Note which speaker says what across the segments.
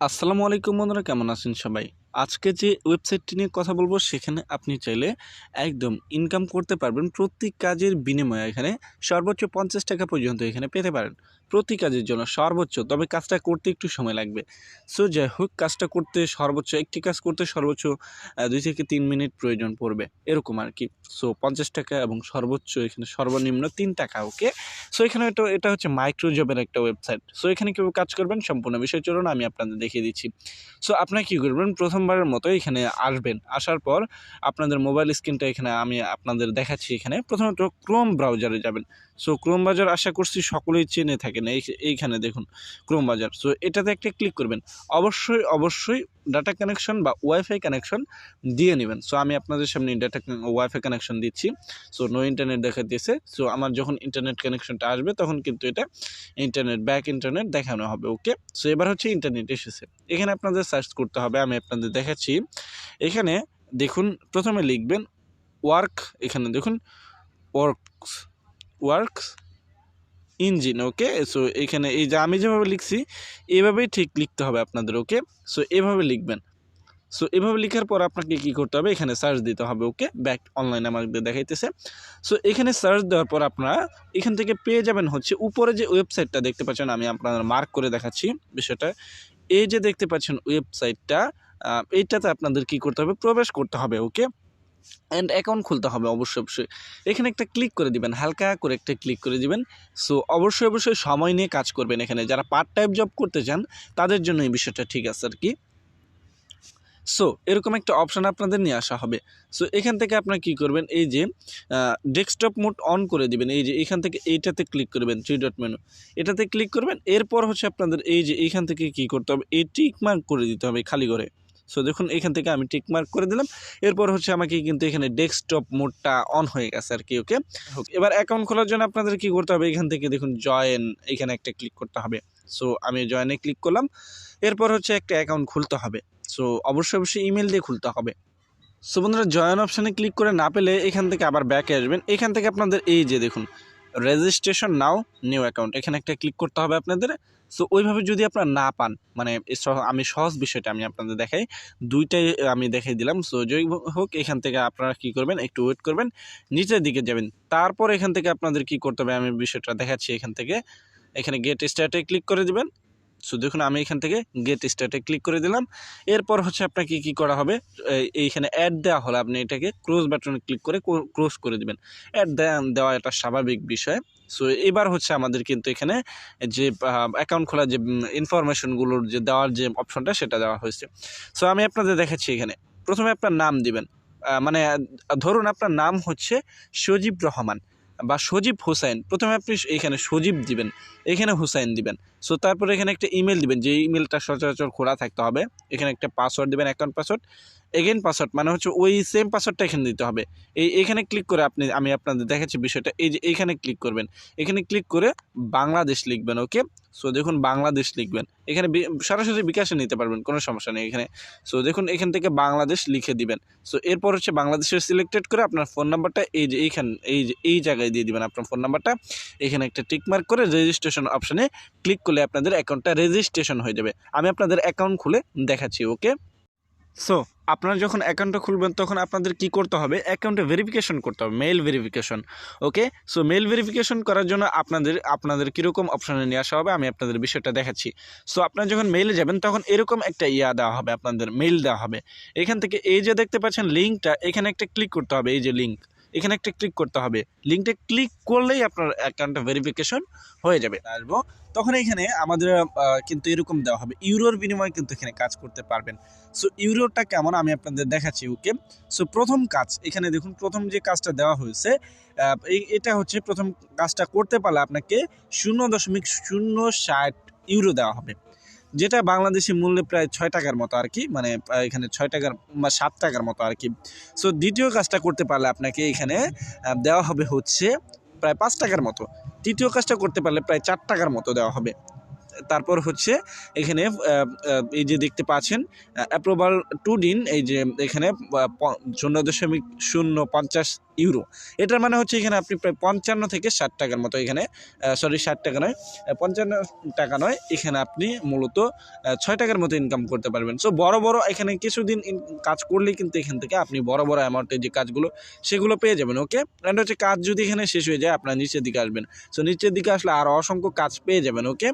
Speaker 1: আসসালামু আলাইকুম বন্ধুরা, কেমন আছেন সবাই? আজকে যে ওয়েবসাইটটি নিয়ে কথা বলবো সেখানে আপনি চাইলে একদম ইনকাম করতে পারবেন প্রতি কাজের বিনিময়ে। এখানে সর্বোচ্চ 50 টাকা পর্যন্ত এখানে পেতে পারেন প্রতি কাজের জন্য সর্বোচ্চ। তবে কাজটা করতে একটু সময় লাগবে। সো যাই হোক, কাজটা করতে সর্বোচ্চ একটি কাজ করতে সর্বোচ্চ 2 থেকে 3 মিনিট প্রয়োজন পড়বে, এরকম আর কি। সো 50 টাকা এবং সর্বোচ্চ এখানে সর্বনিম্ন 3 টাকা। ওকে, সো এখানে এটা হচ্ছে মাইক্রো জবের একটা ওয়েবসাইট। সো এখানে কীভাবে কাজ করবেন সম্পূর্ণ বিষয় চলুন আমি আপনাদের দেখিয়ে দিচ্ছি। সো আপনারা কী করবেন, প্রথমবারের মতো এখানে আসবেন। আসার পর আপনাদের মোবাইল স্ক্রিনটা এখানে আমি আপনাদের দেখাচ্ছি। এখানে প্রথমত ক্রোম ব্রাউজারে যাবেন। সো ক্রোম ব্রাউজার আশা করছি সকলেই চেনে থাকেন। এইখানে দেখুন ক্রোম ব্রাউজার। সো এটাতে একটা ক্লিক করবেন। অবশ্যই ডাটা কানেকশন বা ওয়াইফাই কানেকশন দিয়ে নেবেন। সো আমি আপনাদের সামনে ওয়াইফাই কানেকশন দিচ্ছি। সো নো ইন্টারনেট দেখা দিয়েছে। সো আমার যখন ইন্টারনেট কানেকশনটা আসবে তখন কিন্তু এটা ইন্টারনেট দেখানো হবে। ওকে, সো এবার হচ্ছে ইন্টারনেট এসেছে। এখানে আপনাদের সার্চ করতে হবে, আমি আপনাদের দেখাচ্ছি। এখানে দেখুন প্রথমে লিখবেন ওয়ার্ক। এখানে দেখুন ওয়ার্কস ইঞ্জিন। ওকে, সো এখানে এই যে আমি যেভাবে লিখছি এভাবেই ঠিক লিখতে হবে আপনাদের। ওকে, সো এভাবে লিখবেন। সো এভাবে লেখার পর আপনাকে কী করতে হবে, এখানে সার্চ দিতে হবে। ওকে, ব্যাক অনলাইনে আমাদের দেখাইতেছে। সো এখানে সার্চ দেওয়ার পর আপনারা এখান থেকে পেয়ে যাবেন হচ্ছে উপরে যে ওয়েবসাইটটা দেখতে পাচ্ছেন, আমি আপনাদের মার্ক করে দেখাচ্ছি বিষয়টা। এই যে দেখতে পাচ্ছেন ওয়েবসাইটটা, এইটাতে আপনাদের কী করতে হবে, প্রবেশ করতে হবে। ওকে, অ্যান্ড অ্যাকাউন্ট খুলতে হবে অবশ্যই। এখানে একটা ক্লিক করে দিবেন, হালকা করে একটা ক্লিক করে দিবেন। সো অবশ্যই সময় নিয়ে কাজ করবেন। এখানে যারা পার্ট টাইম জব করতে চান তাদের জন্য এই বিষয়টা ঠিক আছে আর কি। সো এরকম একটা অপশান আপনাদের নিয়ে আসা হবে। সো এখান থেকে আপনারা কী করবেন, এই যে ডেস্কটপ মোড অন করে দিবেন। এই যে এখান থেকে এইটাতে ক্লিক করবেন, 3 ডট মেনু, এটাতে ক্লিক করবেন। এরপর হচ্ছে আপনাদের এই যে এইখান থেকে কী করতে হবে, এই টিক মার্ক করে দিতে হবে খালি করে। সো দেখুন এখান থেকে আমি টিক মার্ক করে দিলাম। এরপর হচ্ছে আমাকে কিন্তু এখানে ডেস্কটপ মোডটা অন হয়ে গেছে আর কি। ওকে, এবার অ্যাকাউন্ট খোলার জন্য আপনাদের কী করতে হবে, এখান থেকে দেখুন জয়েন, এখানে একটা ক্লিক করতে হবে। সো আমি জয়েনে ক্লিক করলাম। এরপর হচ্ছে একটা অ্যাকাউন্ট খুলতে হবে। সো অবশ্যই ইমেল দিয়ে খুলতে হবে। সো বন্ধুরা, জয়েন অপশানে ক্লিক করে না পেলে এখান থেকে আবার ব্যাকে আসবেন। এখান থেকে আপনাদের এই যে দেখুন রেজিস্ট্রেশন নাও নিউ অ্যাকাউন্ট, এখানে একটা ক্লিক করতে হবে আপনাদের। সো ওইভাবে যদি আপনারা না পান, মানে আমি সহজ বিষয়টা আমি আপনাদের দেখাই, দুইটাই আমি দেখাই দিলাম। সো যাই হোক, এখান থেকে আপনারা কী করবেন, একটু ওয়েট করবেন, নিচের দিকে যাবেন। তারপর এখান থেকে আপনাদের কী করতে হবে আমি বিষয়টা দেখাচ্ছি। এখানে গেট স্টার্টে ক্লিক করে দেবেন। সো দেখুন আমি এখান থেকে গেট স্টার্টে ক্লিক করে দিলাম। এরপর হচ্ছে আপনাকে কী করা হবে, এইখানে অ্যাড দেওয়া হলে আপনি এটাকে ক্লোজ বাটনে ক্লিক করে ক্লোজ করে দেবেন। অ্যাড দেওয়া এটা স্বাভাবিক বিষয়। সো এবার হচ্ছে আমাদের কিন্তু এখানে যে অ্যাকাউন্ট খোলার যে ইনফরমেশনগুলোর যে দেওয়ার যে অপশনটা সেটা দেওয়া হয়েছে। সো আমি আপনাদের দেখাচ্ছি। এখানে প্রথমে আপনার নাম দিবেন, মানে ধরুন আপনার নাম হচ্ছে সজীব রহমান বা সজীব হোসাইন। প্রথমে আপনি এখানে সজীব দিবেন, এখানে হুসাইন দিবেন। সো তারপরে এখানে একটা ইমেল দিবেন, যে ইমেলটা সচরাচর খোলা থাকতে হবে। এখানে একটা পাসওয়ার্ড দিবেন, অ্যাকাউন্ট পাসওয়ার্ড। এগেন পাসওয়ার্ড মানে হচ্ছে ওই সেম পাসওয়ার্ডটা এখানে দিতে হবে। এখানে ক্লিক করে আমি আপনাদের দেখাচ্ছি বিষয়টা। এই যে এইখানে ক্লিক করবেন, এখানে ক্লিক করে বাংলাদেশ লিখবেন। ওকে, সো দেখুন বাংলাদেশ লিখবেন। এখানে সরাসরি বিকাশে নিতে পারবেন, কোনো সমস্যা নেই এখানে। সো দেখুন এখান থেকে বাংলাদেশ লিখে দিবেন। সো এরপর হচ্ছে বাংলাদেশের সিলেক্টেড করে আপনার ফোন নাম্বারটা এই জায়গায় দিয়ে দিবেন আপনার ফোন নাম্বারটা। এখানে একটা টিক মার্ক করে রেজিস্ট্রেশন অপশানে ক্লিক করলে আপনাদের অ্যাকাউন্টটা রেজিস্ট্রেশন হয়ে যাবে। আমি আপনাদের অ্যাকাউন্ট খুলে দেখাচ্ছি। ওকে, সো আপনারা যখন অ্যাকাউন্টটা খুলবেন তখন আপনাদের কি করতে হবে, অ্যাকাউন্টে ভেরিফিকেশন করতে হবে, মেইল ভেরিফিকেশন। ওকে, সো মেইল ভেরিফিকেশন করার জন্য আপনাদের কীরকম অপশানে নিয়ে আসা হবে আমি আপনাদের বিষয়টা দেখাচ্ছি। সো আপনারা যখন মেইলে যাবেন তখন এরকম একটা দেওয়া হবে, আপনাদের মেইল দেওয়া হবে। এখান থেকে এই যে দেখতে পাচ্ছেন লিঙ্কটা, এখানে একটা ক্লিক করতে হবে। এই যে লিঙ্ক, এখানে একটা ক্লিক করতে হবে। লিঙ্কটা ক্লিক করলেই আপনার অ্যাকাউন্টটা ভেরিফিকেশন হয়ে যাবে। আসবো তখন এখানে আমাদের কিন্তু এরকম দেওয়া হবে, ইউরোর বিনিময়ে কিন্তু এখানে কাজ করতে পারবেন। সো ইউরোটা কেমন আমি আপনাদের দেখাচ্ছি। ওকে, সো প্রথম কাজ এখানে দেখুন, প্রথম যে কাজটা দেওয়া হয়েছে এটা হচ্ছে প্রথম কাজটা করতে পারলে আপনাকে 0.060 ইউরো দেওয়া হবে, যেটা বাংলাদেশি মূল্যে প্রায় 6 টাকার মতো আর কি, মানে এখানে 6 টাকার বা 7 টাকার মতো আর কি। সো দ্বিতীয় কাজটা করতে পারলে আপনাকে এখানে দেওয়া হবে হচ্ছে প্রায় 5 টাকার মতো। তৃতীয় কাজটা করতে পারলে প্রায় 4 টাকার মতো দেওয়া হবে। তারপর হচ্ছে এখানে এই যে দেখতে পাচ্ছেন অ্যাপ্রুভাল টু দিন, এই যে এখানে 0.050 ইউরো। এটার মানে হচ্ছে এখানে আপনি প্রায় 55 থেকে 60 টাকার মতো এখানে, সরি 60 টাকা নয়, 55 টাকা নয়, এখানে আপনি মূলত 6 টাকার মতো ইনকাম করতে পারবেন। সো বড় বড় এখানে কিছুদিন কাজ করলেই কিন্তু এখান থেকে আপনি বড় বড় অ্যামাউন্টের যে কাজগুলো সেগুলো পেয়ে যাবেন। ওকে, অ্যান্ড হচ্ছে কাজ যদি এখানে শেষ হয়ে যায় আপনার নিচের দিকে আসবেন। সো নিচের দিকে আসলে আরও অসংখ্য কাজ পেয়ে যাবেন। ওকে,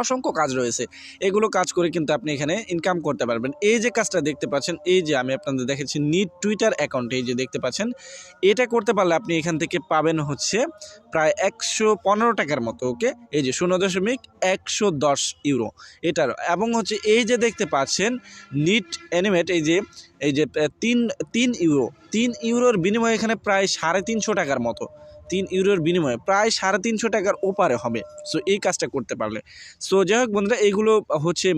Speaker 1: অসংখ্য কাজ রয়েছে, এগুলো কাজ করে কিন্তু আপনি এখানে ইনকাম করতে পারবেন। এই যে কাজটা দেখতে পাচ্ছেন, এই যে আমি আপনাদের দেখাচ্ছি নিট টুইটার অ্যাকাউন্টে, এই যে দেখতে পাচ্ছেন, এটা করতে পারলে আপনি এখান থেকে পাবেন হচ্ছে প্রায় 115 টাকার মতো। ওকে, এই যে 0.110 ইউরো এটার, এবং হচ্ছে এই যে দেখতে পাচ্ছেন নিট অ্যানিমেট, এই যে 3 ইউরোর বিনিময়ে এখানে প্রায় 350 টাকার মতো, 3 ইউরোর বিনিময়ে প্রায় 350 টাকার ওপারে হবে। সো এই কাজটা করতে পারলে, সো যাই হোক বন্ধুরা, এইগুলো হচ্ছে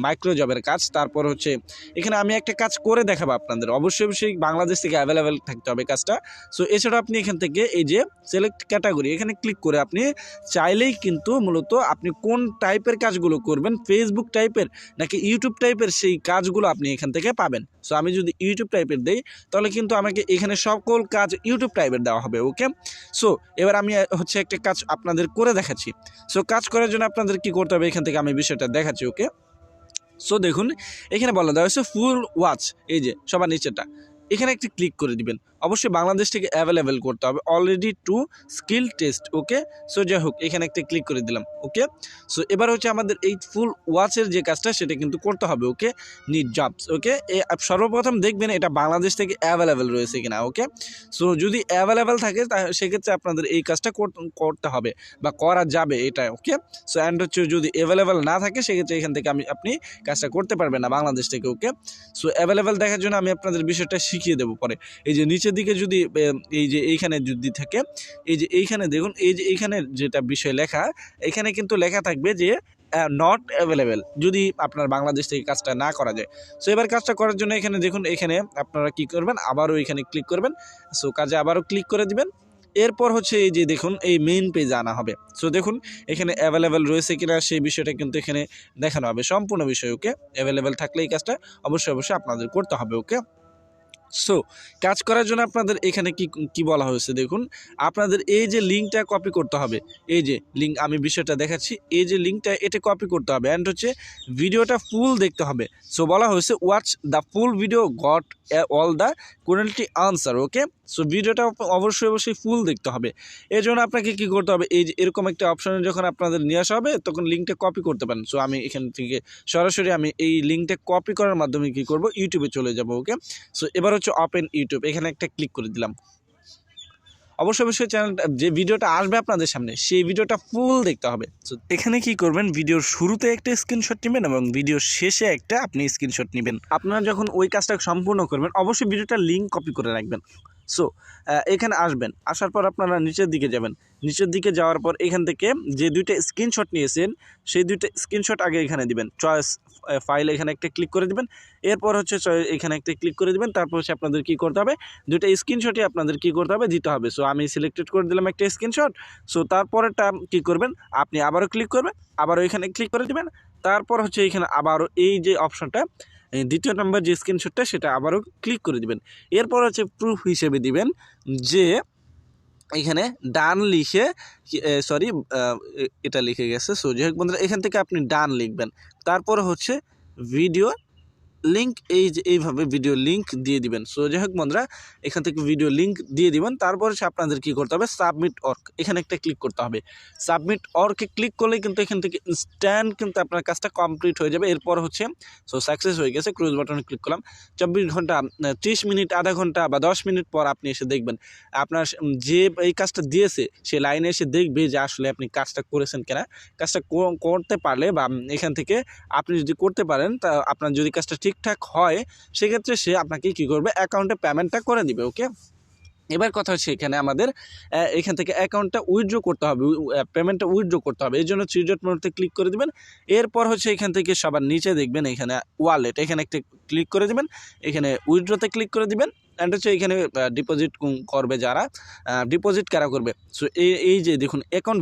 Speaker 1: মাইক্রো জবের কাজ। তারপর হচ্ছে এখানে আমি একটা কাজ করে দেখাবো আপনাদের, অবশ্যই বাংলাদেশ থেকে অ্যাভেলেবেল থাকতে হবে কাজটা। সো এছাড়াও আপনি এখান থেকে এই যে সিলেক্ট ক্যাটাগরি, এখানে ক্লিক করে আপনি চাইলেই কিন্তু মূলত আপনি কোন টাইপের কাজগুলো করবেন, ফেসবুক টাইপের নাকি ইউটিউব টাইপের, সেই কাজগুলো আপনি এখান থেকে পাবেন। সো আমি যদি ইউটিউব টাইপের দেই তাহলে কিন্তু আমাকে এখানে সকল কাজ ইউটিউব টাইপের দেওয়া হবে। ওকে, সো এবার আমি হচ্ছে একটা কাজ আপনাদের করে দেখাচ্ছি। সো কাজ করার জন্য আপনাদের কি করতে হবে, এখান থেকে আমি বিষয়টা দেখাচ্ছি। ওকে, সো দেখুন এখানে বলা দেওয়া হয়েছে ফুল ওয়াচ, এই যে সবার নিচেটা, এখানে একটি ক্লিক করে দিবেন। অবশ্যই বাংলাদেশ থেকে অ্যাভেলেবেল করতে হবে, already to skill test. Okay, so যাই হোক এখানে একটা ক্লিক করে দিলাম। ওকে, সো এবার হচ্ছে আমাদের এই ফুল ওয়াচের যে কাজটা সেটা কিন্তু করতে হবে। ওকে, নিড জবস। ওকে, সর্বপ্রথম দেখবেন এটা বাংলাদেশ থেকে অ্যাভেলেবেল রয়েছে কিনা। ওকে, সো যদি অ্যাভেলেবেল থাকে সেক্ষেত্রে আপনাদের এই কাজটা করতে হবে বা করা যাবে এটা। ওকে, সো অ্যান্ড হচ্ছে যদি অ্যাভেলেবেল না থাকে সেক্ষেত্রে এখান থেকে আপনি কাজটা করতে পারবেন না বাংলাদেশ থেকে। ওকে, সো অ্যাভেলেবেল দেখার জন্য আমি আপনাদের বিষয়টা শিখিয়ে দেবো পরে। এই যে নিচের দিকে যদি এই যে এইখানে যদি থাকে, এই যে এইখানে দেখুন, এই যে এইখানে যেটা বিষয় লেখা, এখানে কিন্তু লেখা থাকবে যে নট অ্যাভেলেবেল, যদি আপনার বাংলাদেশ থেকে কাজটা না করা যায়। সো এবার কাজটা করার জন্য এখানে দেখুন, এখানে আপনারা কি করবেন, আবারও এখানে ক্লিক করবেন। সো কাজে আবারও ক্লিক করে দিবেন। এরপর হচ্ছে এই যে দেখুন এই মেইন পেজে আনা হবে। সো দেখুন এখানে অ্যাভেলেবেল রয়েছে কিনা সেই বিষয়টা কিন্তু এখানে দেখানো হবে, সম্পূর্ণ বিষয়। ওকে, অ্যাভেলেবেল থাকলে এই কাজটা অবশ্যই আপনাদের করতে হবে। ওকে, সো কাজ করার জন্য আপনাদের এখানে কি বলা হয়েছে দেখুন, আপনাদের এই যে লিঙ্কটা কপি করতে হবে, এই যে লিঙ্ক আমি বিষয়টা দেখাচ্ছি, এই যে লিঙ্কটা এটা কপি করতে হবে, অ্যান্ড হচ্ছে ভিডিওটা ফুল দেখতে হবে। সো বলা হয়েছে watch the full video goat all the quality answer. Okay, so ভিডিওটা অবশ্যই ফুল দেখতে হবে। এর জন্য আপনাকে কি করতে হবে, এই যে এরকম একটা অপশনে যখন আপনাদের নিয়ে আসা হবে তখন লিঙ্কটা কপি করতে পারেন। সো আমি এখান থেকে সরাসরি আমি এই লিঙ্কটা কপি করার মাধ্যমে কি করব, ইউটিউবে চলে যাব। ওকে, সো এবার হচ্ছে ওপেন ইউটিউব, এখানে একটা ক্লিক করে দিলাম। অবশ্যই চ্যানেলটা, যে ভিডিওটা আসবে আপনাদের সামনে সেই ভিডিওটা ফুল দেখতে হবে। সো এখানে কি করবেন, ভিডিওর শুরুতে একটা স্ক্রিনশট নেবেন এবং ভিডিওর শেষে একটা আপনি স্ক্রিনশট নেবেন। আপনারা যখন ওই কাজটা সম্পূর্ণ করবেন অবশ্যই ভিডিওটা লিঙ্ক কপি করে রাখবেন। সো এখানে আসবেন, আসার পর আপনারা নিচের দিকে যাবেন, নিচের দিকে যাওয়ার পর এখান থেকে যে দুইটা স্ক্রিনশট নিয়েছেন সেই দুইটা স্ক্রিনশট আগে এখানে দিবেন, চয়েস ফাইল এখানে একটা ক্লিক করে দিবেন। এরপর হচ্ছে এখানে একটা ক্লিক করে দিবেন। তারপর হচ্ছে আপনাদের কি করতে হবে, দুইটা স্ক্রিনশটই আপনাদের কি করতে হবে, দিতে হবে। সো আমি সিলেক্টেড করে দিলাম একটা স্ক্রিনশট। সো তারপরেরটা কি করবেন, আপনি আবারও ক্লিক করবেন, আবারও এখানে ক্লিক করে দিবেন। তারপর হচ্ছে এখানে আবারও এই যে অপশনটা, দ্বিতীয় নম্বর যে স্ক্রিনশটটা সেটা আবারও ক্লিক করে দিবেন। এরপর হচ্ছে প্রুফ হিসেবে দিবেন যে এখানে ডান লিখে, সরি এটা লিখে গেছে। সো যাই হোক বন্ধুরা, এখান থেকে আপনি ডান লিখবেন। তারপর হচ্ছে ভিডিও লিঙ্ক, এই যে এইভাবে ভিডিও লিঙ্ক দিয়ে দিবেন। সো যাই হোক বন্ধুরা, এখান থেকে ভিডিও লিঙ্ক দিয়ে দিবেন। তারপর হচ্ছে আপনাদের কী করতে হবে, সাবমিট ওয়ার্ক, এখানে একটা ক্লিক করতে হবে। সাবমিট ওয়ার্কে ক্লিক করলে কিন্তু এখান থেকে ইনস্ট্যান্ট কিন্তু আপনার কাজটা কমপ্লিট হয়ে যাবে। এরপর হচ্ছে সো সাকসেস হয়ে গেছে, ক্লোজ বাটনে ক্লিক করলাম। 24 ঘন্টা, 30 মিনিট, আধা ঘন্টা বা 10 মিনিট পর আপনি এসে দেখবেন আপনার যে এই কাজটা দিয়েছে সে লাইনে এসে দেখবে যে আসলে আপনি কাজটা করেছেন কিনা। কাজটা করতে পারলে বা এখান থেকে আপনি যদি করতে পারেন, তা আপনার যদি কাজটা ঠিকঠাক হয় সেক্ষেত্রে সে আপনাকে কি করবে, অ্যাকাউন্টে পেমেন্টটা করে দিবে। ওকে, এবার কথা হচ্ছে এখানে আমাদের এখান থেকে অ্যাকাউন্টটা উইথড্র করতে হবে, পেমেন্টটা উইথড্র করতে হবে। এই জন্য 3 ডট মেনুতে ক্লিক করে দিবেন। এরপর হচ্ছে এখান থেকে সবার নিচে দেখবেন এখানে ওয়ালেট, এখানে একটা ক্লিক করে দিবেন, এখানে উইথড্রতে ক্লিক করে দিবেন। অ্যান্ড হচ্ছে এখানে ডিপোজিট করবে যারা, ডিপোজিট কারা করবে। সো এই যে দেখুন অ্যাকাউন্ট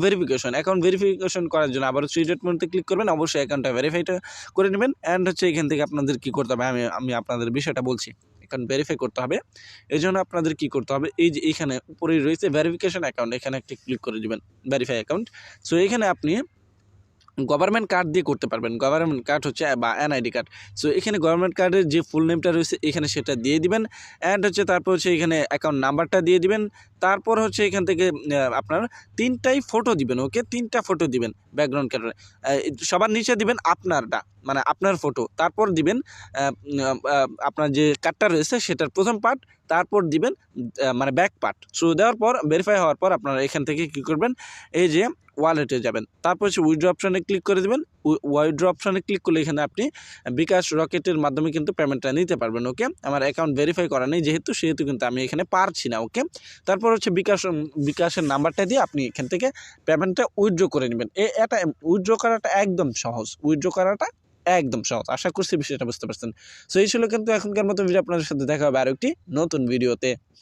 Speaker 1: ভেরিফিকেশন করার জন্য আবার হচ্ছে এডিট মেনুতে ক্লিক করবেন, অবশ্যই অ্যাকাউন্টটা ভেরিফাইটা করে নেবেন। অ্যান্ড হচ্ছে এখান থেকে আপনাদের কী করতে হবে, আমি আপনাদের বিষয়টা বলছি। অ্যাকাউন্ট ভেরিফাই করতে হবে, এই জন্য আপনাদের কী করতে হবে, এই যে এখানে উপরেই রয়েছে ভেরিফিকেশন অ্যাকাউন্ট, এখানে একটি ক্লিক করে দেবেন, ভেরিফাই অ্যাকাউন্ট। সো এখানে আপনি গভর্নমেন্ট কার্ড দিয়ে করতে পারবেন, গভর্নমেন্ট কার্ড হচ্ছে বা এনআইডি কার্ড। সো এখানে গভর্নমেন্ট কার্ডের যে ফুল নেমটা রয়েছে এখানে সেটা দিয়ে দিবেন। অ্যান্ড হচ্ছে তারপর হচ্ছে এখানে অ্যাকাউন্ট নাম্বারটা দিয়ে দিবেন। তারপর হচ্ছে এখান থেকে আপনার 3টাই ফটো দিবেন, ওকে 3টা ফটো দিবেন ব্যাকগ্রাউন্ড কালারে। সবার নিচে দিবেন আপনারটা, মানে আপনার ফটো, তারপর দিবেন আপনার যে কার্ডটা রয়েছে সেটার প্রথম পার্ট, তারপর দিবেন মানে ব্যাক পার্ট। সো দেওয়ার পর ভেরিফাই হওয়ার পর আপনারা এখান থেকে কী করবেন, এই যে ওয়ালেটে যাবেন, তারপর হচ্ছে উইথড্র অপশানে ক্লিক করে দেবেন। উইথড্র অপশানে ক্লিক করলে এখানে আপনি বিকাশ রকেটের মাধ্যমে কিন্তু পেমেন্টটা নিতে পারবেন, ওকে। আমার অ্যাকাউন্ট ভেরিফাই করা নেই সেহেতু কিন্তু আমি এখানে পারছি না, ওকে। তারপর হচ্ছে বিকাশের নাম্বারটা দিয়ে আপনি এখান থেকে পেমেন্টটা উইথড্র করে নেবেন। এটা উইথড্র করাটা একদম সহজ, আশা করছি বিষয়টা বুঝতে পারছেন। সো এই ছিল কিন্তু এখনকার মতো ভিডিও, আপনাদের সাথে দেখা হবে আরও একটি নতুন ভিডিওতে।